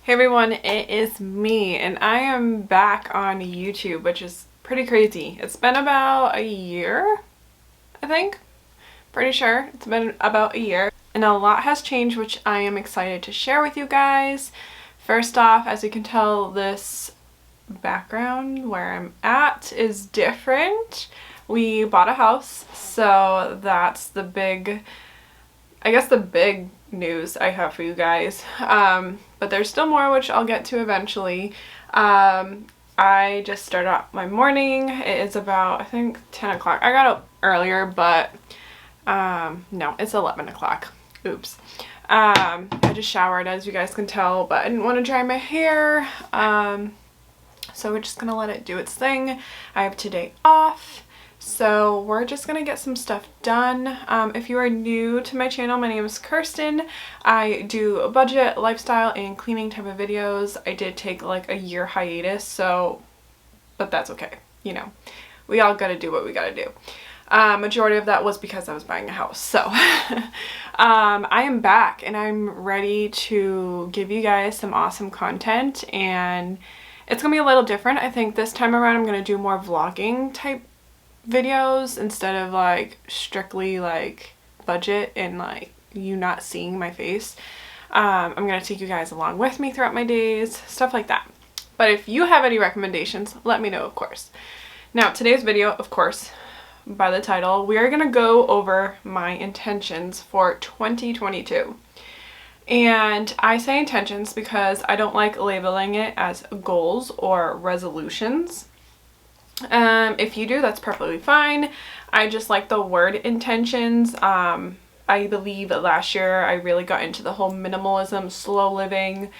Hey everyone, it is me and I am back on YouTube, which is pretty crazy. It's been about a year, I think. Pretty sure it's been about a year and a lot has changed, which I am excited to share with you guys. First off, as you can tell, this background where I'm at is different. We bought a house, so that's the big news I have for you guys. But there's still more, which I'll get to eventually. I just started out my morning. It is about, I think, 10 o'clock. I got up earlier, but no, it's 11 o'clock. Oops. I just showered, as you guys can tell, but I didn't want to dry my hair. So we're just gonna let it do its thing. I have today off. So we're just gonna get some stuff done. If you are new to my channel, my name is Kirsten. I do budget, lifestyle, and cleaning type of videos. I did take like a year hiatus, but that's okay. You know, we all gotta do what we gotta do. Majority of that was because I was buying a house. So I am back and I'm ready to give you guys some awesome content, and it's gonna be a little different. I think this time around I'm gonna do more vlogging type videos instead of like strictly like budget and like you not seeing my face. I'm gonna take you guys along with me throughout my days, stuff like that. But if you have any recommendations, let me know, of course. Now today's video, of course, by the title, we are gonna go over my intentions for 2022. And I say intentions because I don't like labeling it as goals or resolutions. If you do, that's perfectly fine. I just like the word intentions. I believe that last year I really got into the whole minimalism, slow living,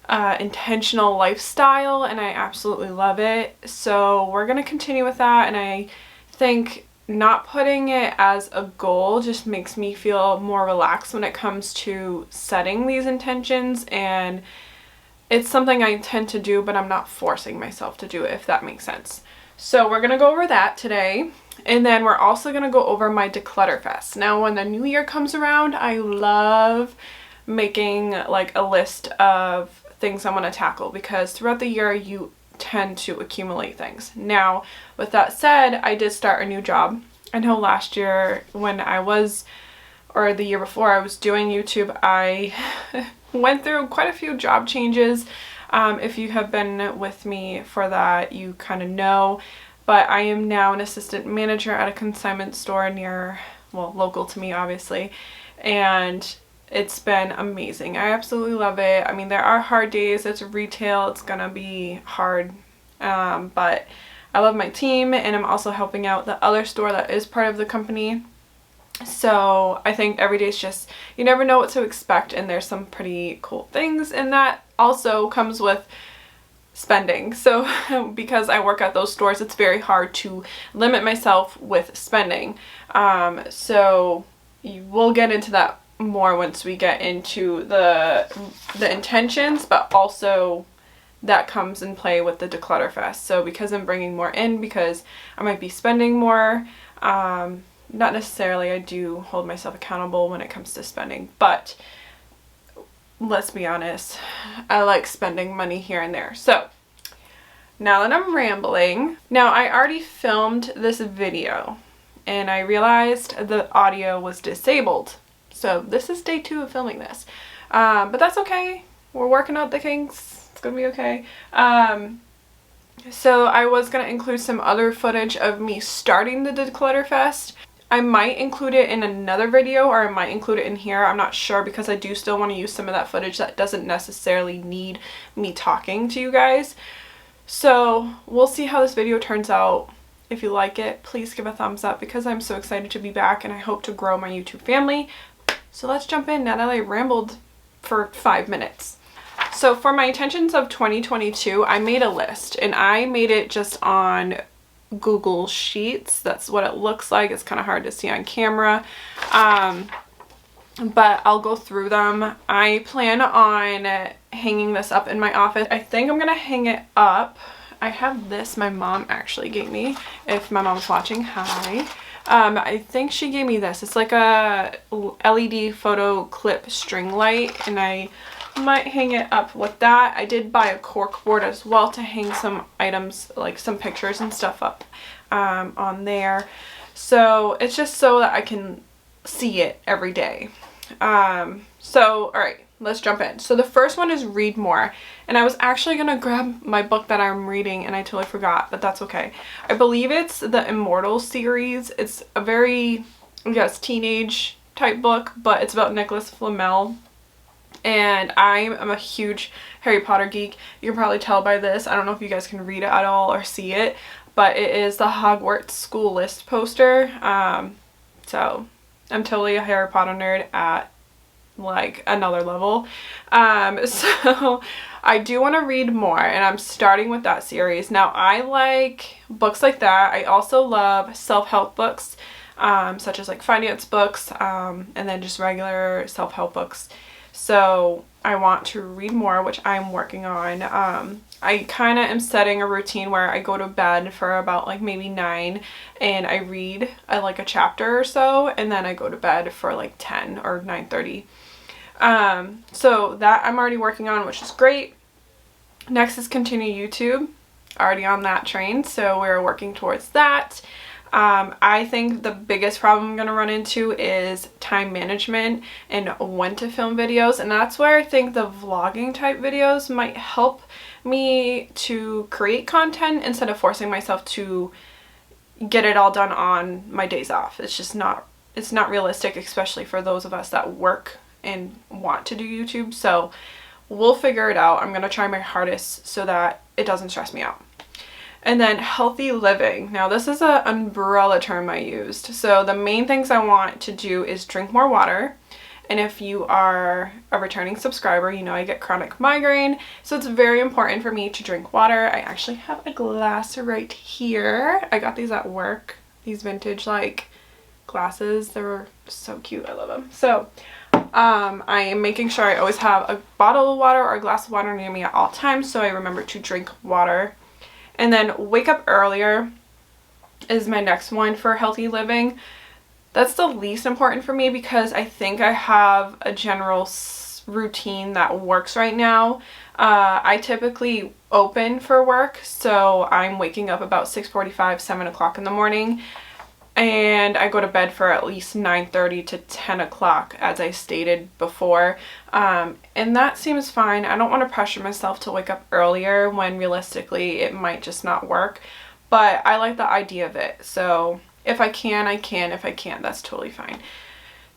intentional lifestyle, and I absolutely love it. So we're going to continue with that, and I think not putting it as a goal just makes me feel more relaxed when it comes to setting these intentions, and it's something I tend to do, but I'm not forcing myself to do it, if that makes sense. So we're going to go over that today, and then we're also going to go over my declutter fest. Now when the new year comes around, I love making like a list of things I want to tackle, because throughout the year you tend to accumulate things. Now with that said, I did start a new job. I know last year when or the year before I was doing YouTube, I went through quite a few job changes. If you have been with me for that, you kind of know, but I am now an assistant manager at a consignment store local to me, obviously, and it's been amazing. I absolutely love it. I mean, there are hard days. It's retail. It's gonna be hard, but I love my team, and I'm also helping out the other store that is part of the company. So I think every day is just, you never know what to expect, and there's some pretty cool things, and that also comes with spending. So because I work at those stores, it's very hard to limit myself with spending. So we'll get into that more once we get into the intentions, but also that comes in play with the declutter fest. So because I'm bringing more in, because I might be spending more, not necessarily, I do hold myself accountable when it comes to spending, but let's be honest, I like spending money here and there. So now that I'm rambling, now I already filmed this video and I realized the audio was disabled. So this is day 2 of filming this, but that's okay. We're working out the kinks. It's gonna be okay. So I was gonna include some other footage of me starting the declutter fest. I might include it in another video, or I might include it in here. I'm not sure, because I do still want to use some of that footage that doesn't necessarily need me talking to you guys. So we'll see how this video turns out. If you like it, please give a thumbs up, because I'm so excited to be back and I hope to grow my YouTube family. So let's jump in now that I rambled for 5 minutes. So for my intentions of 2022, I made a list, and I made it just on Google Sheets. That's what it looks like. It's kind of hard to see on camera, but I'll go through them. I plan on hanging this up in my office. I think I'm gonna hang it up. I have this, my mom actually gave me, if my mom's watching, hi. I think she gave me this. It's like a LED photo clip string light, and I might hang it up with that. I did buy a cork board as well to hang some items, like some pictures and stuff up on there. So it's just so that I can see it every day. So, all right, let's jump in. So the first one is read more. And I was actually going to grab my book that I'm reading and I totally forgot, but that's okay. I believe it's the Immortal series. It's a very, I guess, teenage type book, but it's about Nicholas Flamel. And I am a huge Harry Potter geek. You can probably tell by this. I don't know if you guys can read it at all or see it, but it is the Hogwarts school list poster. So I'm totally a Harry Potter nerd at like another level. So I do want to read more, and I'm starting with that series. Now, I like books like that. I also love self-help books, such as like finance books, and then just regular self-help books. So I want to read more, which I'm working on. I kind of am setting a routine where I go to bed for about like maybe 9 and I read like a chapter or so, and then I go to bed for like 10 or 9:30. So that I'm already working on, which is great. Next is continue YouTube. Already on that train, so we're working towards that. I think the biggest problem I'm going to run into is time management and when to film videos, and that's where I think the vlogging type videos might help me to create content instead of forcing myself to get it all done on my days off. It's not realistic, especially for those of us that work and want to do YouTube. So we'll figure it out. I'm going to try my hardest so that it doesn't stress me out. And then healthy living. Now this is an umbrella term I used. So the main things I want to do is drink more water. And if you are a returning subscriber, you know I get chronic migraine. So it's very important for me to drink water. I actually have a glass right here. I got these at work. These vintage like glasses. They were so cute. I love them. So I am making sure I always have a bottle of water or a glass of water near me at all times, so I remember to drink water. And then wake up earlier is my next one for healthy living. That's the least important for me because I think I have a general routine that works right now. I typically open for work, so I'm waking up about 6:45, 7 o'clock in the morning. And I go to bed for at least 9:30 to 10 o'clock, as I stated before. And that seems fine. I don't want to pressure myself to wake up earlier when realistically it might just not work. But I like the idea of it. So if I can, I can. If I can't, that's totally fine.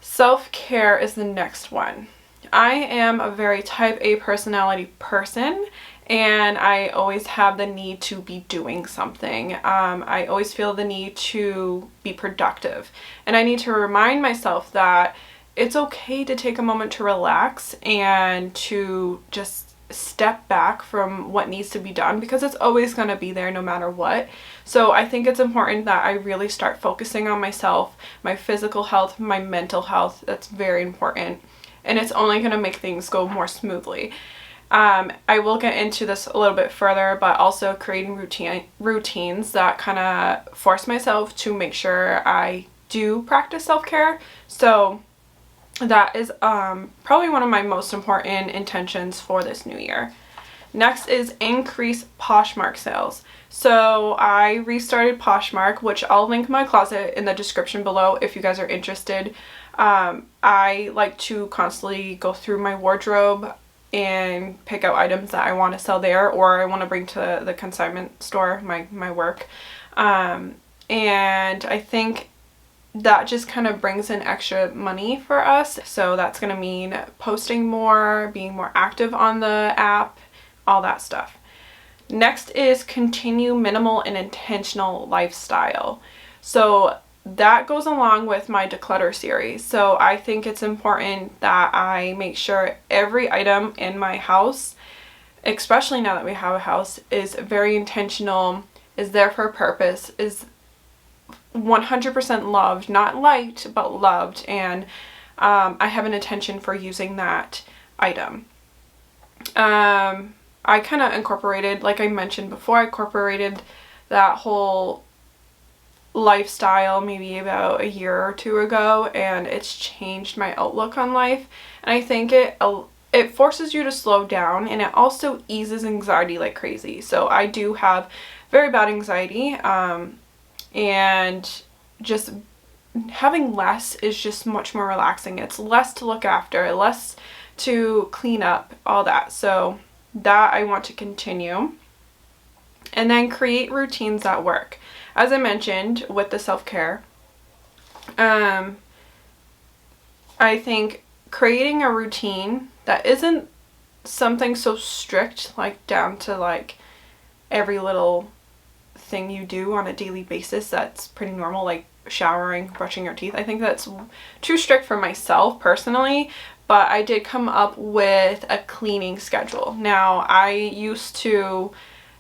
Self-care is the next one. I am a very type A personality person, and I always have the need to be doing something. I always feel the need to be productive. And I need to remind myself that it's okay to take a moment to relax and to just step back from what needs to be done, because it's always going to be there no matter what. So I think it's important that I really start focusing on myself, my physical health, my mental health. That's very important. And it's only going to make things go more smoothly. I will get into this a little bit further, but also creating routines that kind of force myself to make sure I do practice self-care. So that is probably one of my most important intentions for this new year. Next is increase Poshmark sales. So I restarted Poshmark, which I'll link my closet in the description below if you guys are interested. I like to constantly go through my wardrobe and pick out items that I want to sell there, or I want to bring to the consignment store, my work. And I think that just kind of brings in extra money for us. So that's going to mean posting more, being more active on the app, all that stuff. Next is continue minimal and intentional lifestyle. So that goes along with my declutter series. So I think it's important that I make sure every item in my house, especially now that we have a house, is very intentional, is there for a purpose, is 100% loved, not liked, but loved, and I have an intention for using that item. I kind of incorporated, like I mentioned before, I incorporated that whole lifestyle maybe about a year or two ago, and it's changed my outlook on life. And I think it it forces you to slow down, and it also eases anxiety like crazy. So I do have very bad anxiety, and just having less is just much more relaxing. It's less to look after, less to clean up, all that. So that I want to continue. And then create routines that work. As I mentioned with the self-care, I think creating a routine that isn't something so strict, like down to like every little thing you do on a daily basis that's pretty normal, like showering, brushing your teeth. I think that's too strict for myself personally, but I did come up with a cleaning schedule. Now, I used to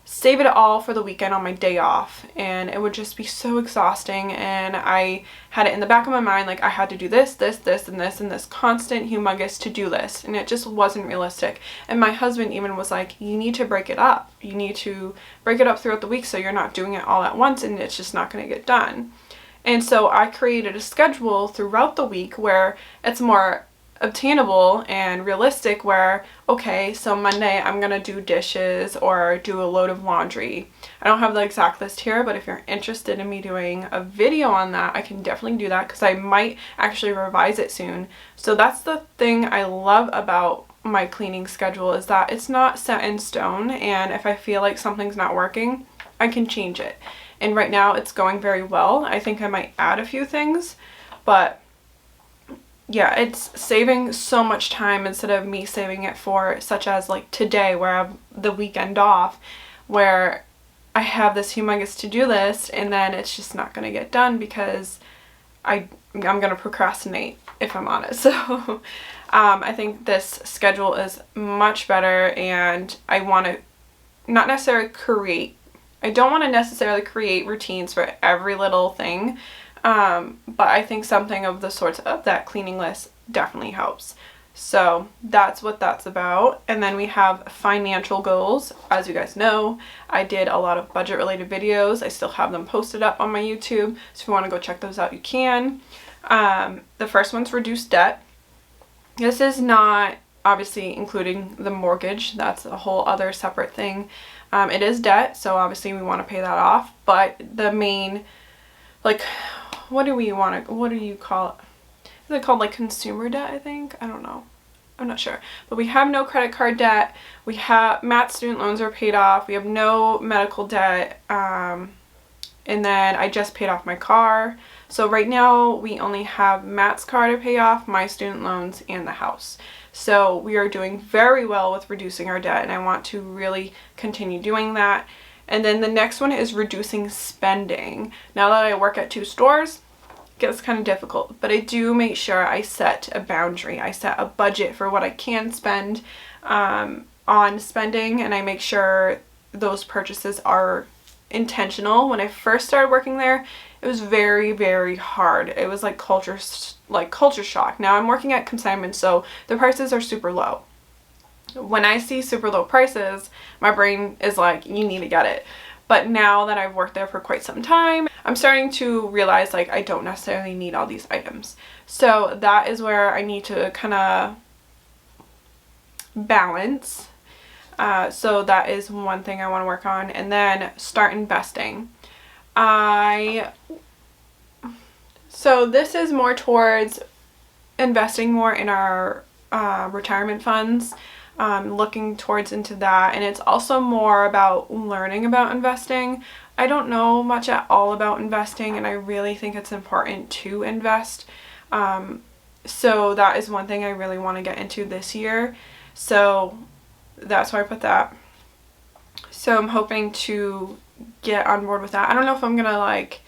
save it all for the weekend on my day off, and it would just be so exhausting, and I had it in the back of my mind like I had to do this, this, this, and this constant humongous to-do list, and it just wasn't realistic. And my husband even was like, you need to break it up. You need to break it up throughout the week so you're not doing it all at once and it's just not going to get done. And so I created a schedule throughout the week where it's more obtainable and realistic, where, okay, so Monday I'm gonna do dishes or do a load of laundry. I don't have the exact list here, but if you're interested in me doing a video on that, I can definitely do that, because I might actually revise it soon. So that's the thing I love about my cleaning schedule, is that it's not set in stone, and if I feel like something's not working, I can change it. And right now it's going very well. I think I might add a few things, but yeah, it's saving so much time instead of me saving it for, such as like today, where I have the weekend off, where I have this humongous to-do list and then it's just not going to get done because I'm going to procrastinate, if I'm honest. So I think this schedule is much better, and I want to not necessarily create, I don't want to necessarily create routines for every little thing. But I think something of the sorts of that cleaning list definitely helps. So that's what that's about. And then we have financial goals. As you guys know, I did a lot of budget related videos. I still have them posted up on my YouTube, so if you want to go check those out, you can. The first one's reduce debt. This is not obviously including the mortgage. That's a whole other separate thing. It is debt, so obviously we want to pay that off, but the main, like, what do you call it? Is it called like consumer debt, I think? I don't know. I'm not sure. But we have no credit card debt. We have, Matt's student loans are paid off. We have no medical debt. And then I just paid off my car. So right now we only have Matt's car to pay off, my student loans, and the house. So we are doing very well with reducing our debt, and I want to really continue doing that. And then the next one is reducing spending. Now that I work at 2 stores, it gets kind of difficult, but I do make sure I set a boundary. I set a budget for what I can spend on spending, and I make sure those purchases are intentional. When I first started working there, it was very, very hard. It was like culture shock. Now I'm working at consignment, so the prices are super low. When I see super low prices, my brain is like, you need to get it. But now that I've worked there for quite some time, I'm starting to realize like I don't necessarily need all these items. So that is where I need to kind of balance. So that is one thing I want to work on. And then start investing. So this is more towards investing more in our retirement funds. Looking towards into that, and it's also more about learning about investing. I don't know much at all about investing, and I really think it's important to invest. So that is one thing I really want to get into this year. So that's why I put that. So I'm hoping to get on board with that. I don't know if I'm gonna like,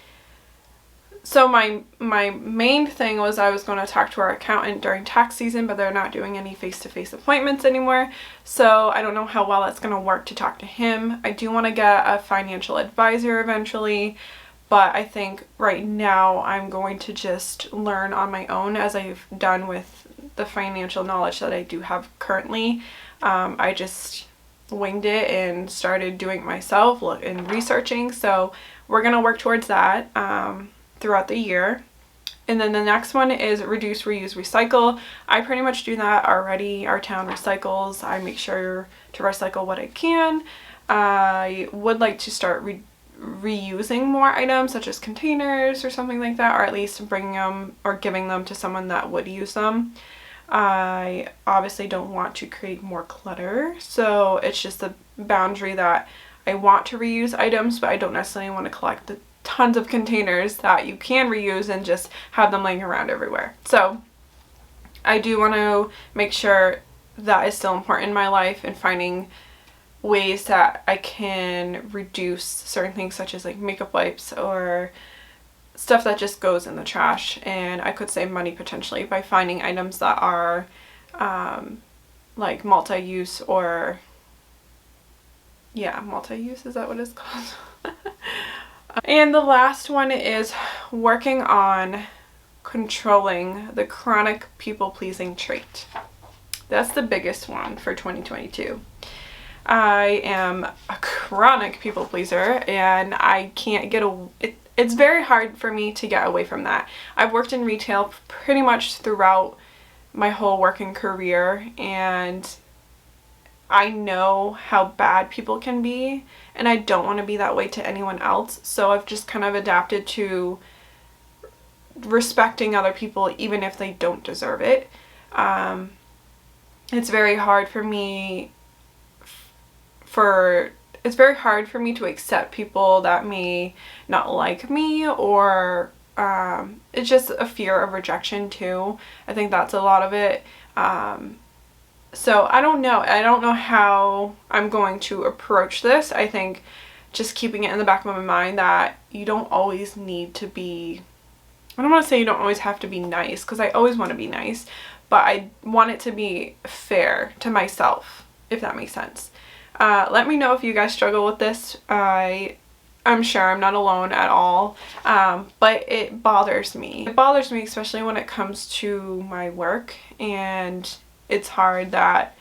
so my main thing was I was going to talk to our accountant during tax season, but they're not doing any face-to-face appointments anymore. So I don't know how well that's going to work to talk to him. I do want to get a financial advisor eventually, but I think right now I'm going to just learn on my own, as I've done with the financial knowledge that I do have currently. I just winged it and started doing it myself and researching. So we're going to work towards that. Throughout the year. And then the next one is reduce, reuse, recycle. I pretty much do that already. Our town recycles. I make sure to recycle what I can. I would like to start reusing more items such as containers or something like that, or at least bringing them or giving them to someone that would use them. I obviously don't want to create more clutter, so it's just a boundary that I want to reuse items, but I don't necessarily want to collect the tons of containers that you can reuse and just have them laying around everywhere. So I do want to make sure that is still important in my life, and finding ways that I can reduce certain things such as like makeup wipes or stuff that just goes in the trash, and I could save money potentially by finding items that are like multi-use, or yeah, multi-use, is that what it's called? And the last one is working on controlling the chronic people-pleasing trait. That's the biggest one for 2022. I am a chronic people pleaser, and I can't get it's very hard for me to get away from that. I've worked in retail pretty much throughout my whole working career, and I know how bad people can be, and I don't want to be that way to anyone else. So I've just kind of adapted to respecting other people even if they don't deserve it. It's very hard for me to accept people that may not like me, or it's just a fear of rejection too. I think that's a lot of it. So I don't know how I'm going to approach this. I think just keeping it in the back of my mind that you don't always need to be, I don't want to say you don't always have to be nice, because I always want to be nice, but I want it to be fair to myself, if that makes sense. Let me know if you guys struggle with this. I'm sure I'm not alone at all, but it bothers me. It bothers me especially when it comes to my work, and it's hard that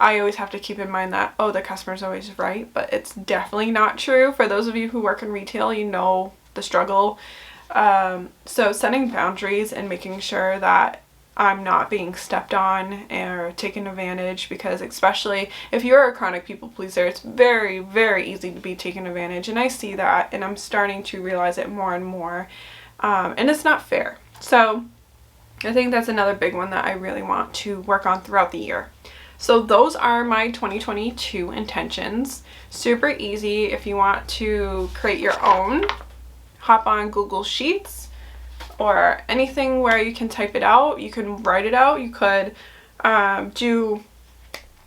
I always have to keep in mind that, oh, the customer's always right, but it's definitely not true. For those of you who work in retail, you know the struggle. So setting boundaries and making sure that I'm not being stepped on or taken advantage, because especially if you're a chronic people pleaser, it's very, very easy to be taken advantage, and I see that, and I'm starting to realize it more and more, and it's not fair. So I think that's another big one that I really want to work on throughout the year. So those are my 2022 intentions. Super easy. If you want to create your own, hop on Google Sheets or anything where you can type it out. You can write it out. You could do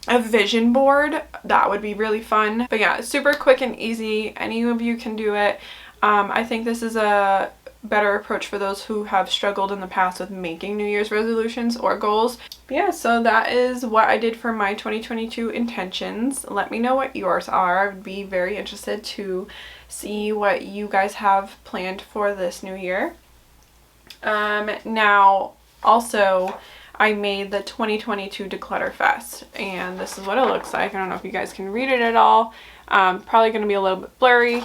a vision board. That would be really fun. But yeah, it's super quick and easy. Any of you can do it. I think this is a better approach for those who have struggled in the past with making New Year's resolutions or goals. But yeah, so that is what I did for my 2022 intentions. Let me know what yours are. I'd be very interested to see what you guys have planned for this new year. Now also I made the 2022 Declutter Fest, and this is what it looks like. I don't know if you guys can read it at all. Probably going to be a little bit blurry,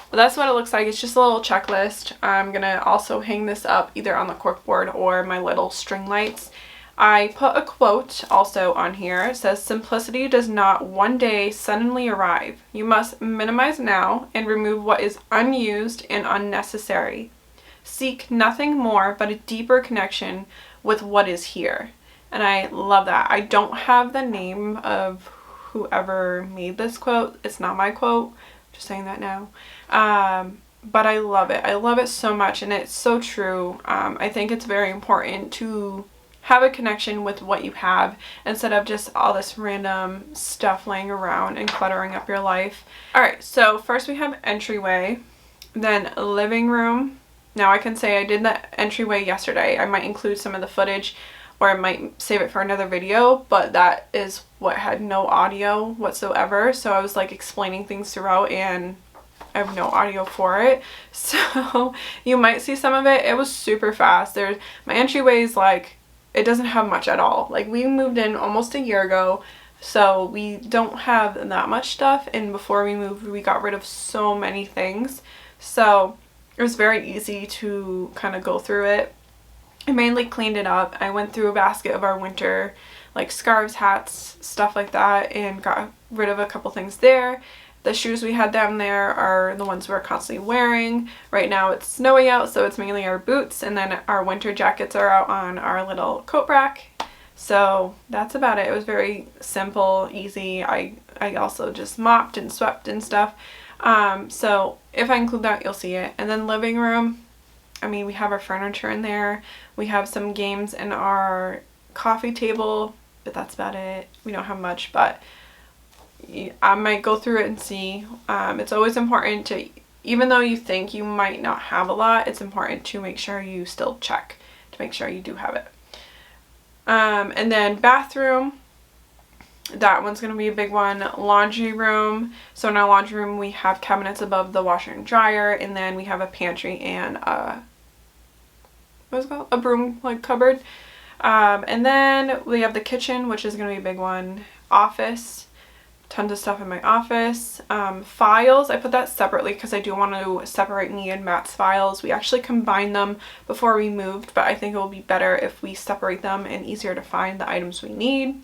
but that's what it looks like. It's just a little checklist. I'm going to also hang this up either on the corkboard or my little string lights. I put a quote also on here. It says, "Simplicity does not one day suddenly arrive. You must minimize now and remove what is unused and unnecessary. Seek nothing more but a deeper connection with what is here." And I love that. I don't have the name of whoever made this quote. It's not my quote. Just saying that now. But I love it. I love it so much, and it's so true. I think it's very important to have a connection with what you have instead of just all this random stuff laying around and cluttering up your life. Alright, so first we have entryway, then living room. Now I can say I did the entryway yesterday. I might include some of the footage, or I might save it for another video, but that is what had no audio whatsoever. So I was like explaining things throughout, and I have no audio for it. So you might see some of it. It was super fast. My entryway is like, it doesn't have much at all. Like, we moved in almost a year ago, so we don't have that much stuff, and before we moved we got rid of so many things. So it was very easy to kind of go through it. I mainly cleaned it up. I went through a basket of our winter like scarves, hats, stuff like that, and got rid of a couple things there. The shoes we had down there are the ones we're constantly wearing. Right now it's snowy out, so it's mainly our boots, and then our winter jackets are out on our little coat rack. So that's about it. It was very simple, easy. I also just mopped and swept and stuff. So if I include that, you'll see it. And then living room, I mean, we have our furniture in there. We have some games in our coffee table, but that's about it. We don't have much, but I might go through it and see. It's always important to, even though you think you might not have a lot, it's important to make sure you still check to make sure you do have it. And then bathroom, that one's going to be a big one. Laundry room. So in our laundry room, we have cabinets above the washer and dryer, and then we have a pantry and what's it called? A broom like cupboard. And then we have the kitchen, which is going to be a big one. Office. Tons of stuff in my office. Files, I put that separately because I do want to separate me and Matt's files. We actually combined them before we moved, but I think it will be better if we separate them and easier to find the items we need.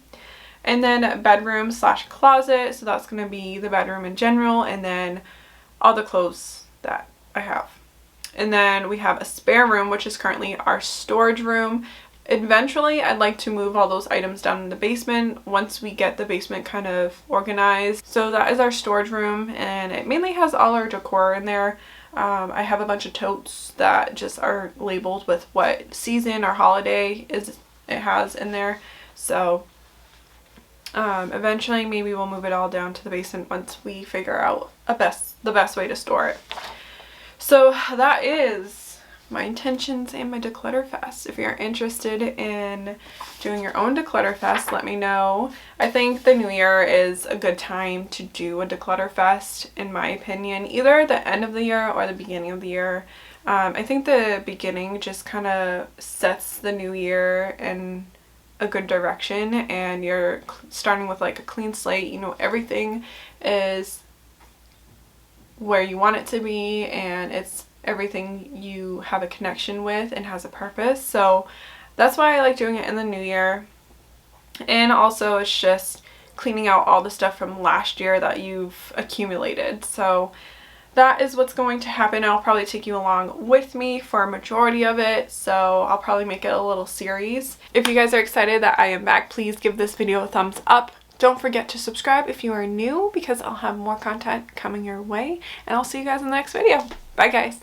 And then bedroom slash closet, so that's going to be the bedroom in general, and then all the clothes that I have. And then we have a spare room, which is currently our storage room. Eventually, I'd like to move all those items down in the basement once we get the basement kind of organized. So that is our storage room, and it mainly has all our decor in there. I have a bunch of totes that just are labeled with what season or holiday it has in there. So eventually maybe we'll move it all down to the basement once we figure out the best way to store it. So that is my intentions and my declutter fest. If you're interested in doing your own declutter fest, let me know. I think the new year is a good time to do a declutter fest, in my opinion, either the end of the year or the beginning of the year. I think the beginning just kind of sets the new year in a good direction, and you're starting with like a clean slate. You know, everything is where you want it to be, and it's everything you have a connection with and has a purpose. So that's why I like doing it in the new year. And also it's just cleaning out all the stuff from last year that you've accumulated. So that is what's going to happen. I'll probably take you along with me for a majority of it, so I'll probably make it a little series. If you guys are excited that I am back, please give this video a thumbs up. Don't forget to subscribe if you are new, because I'll have more content coming your way, and I'll see you guys in the next video. Bye guys.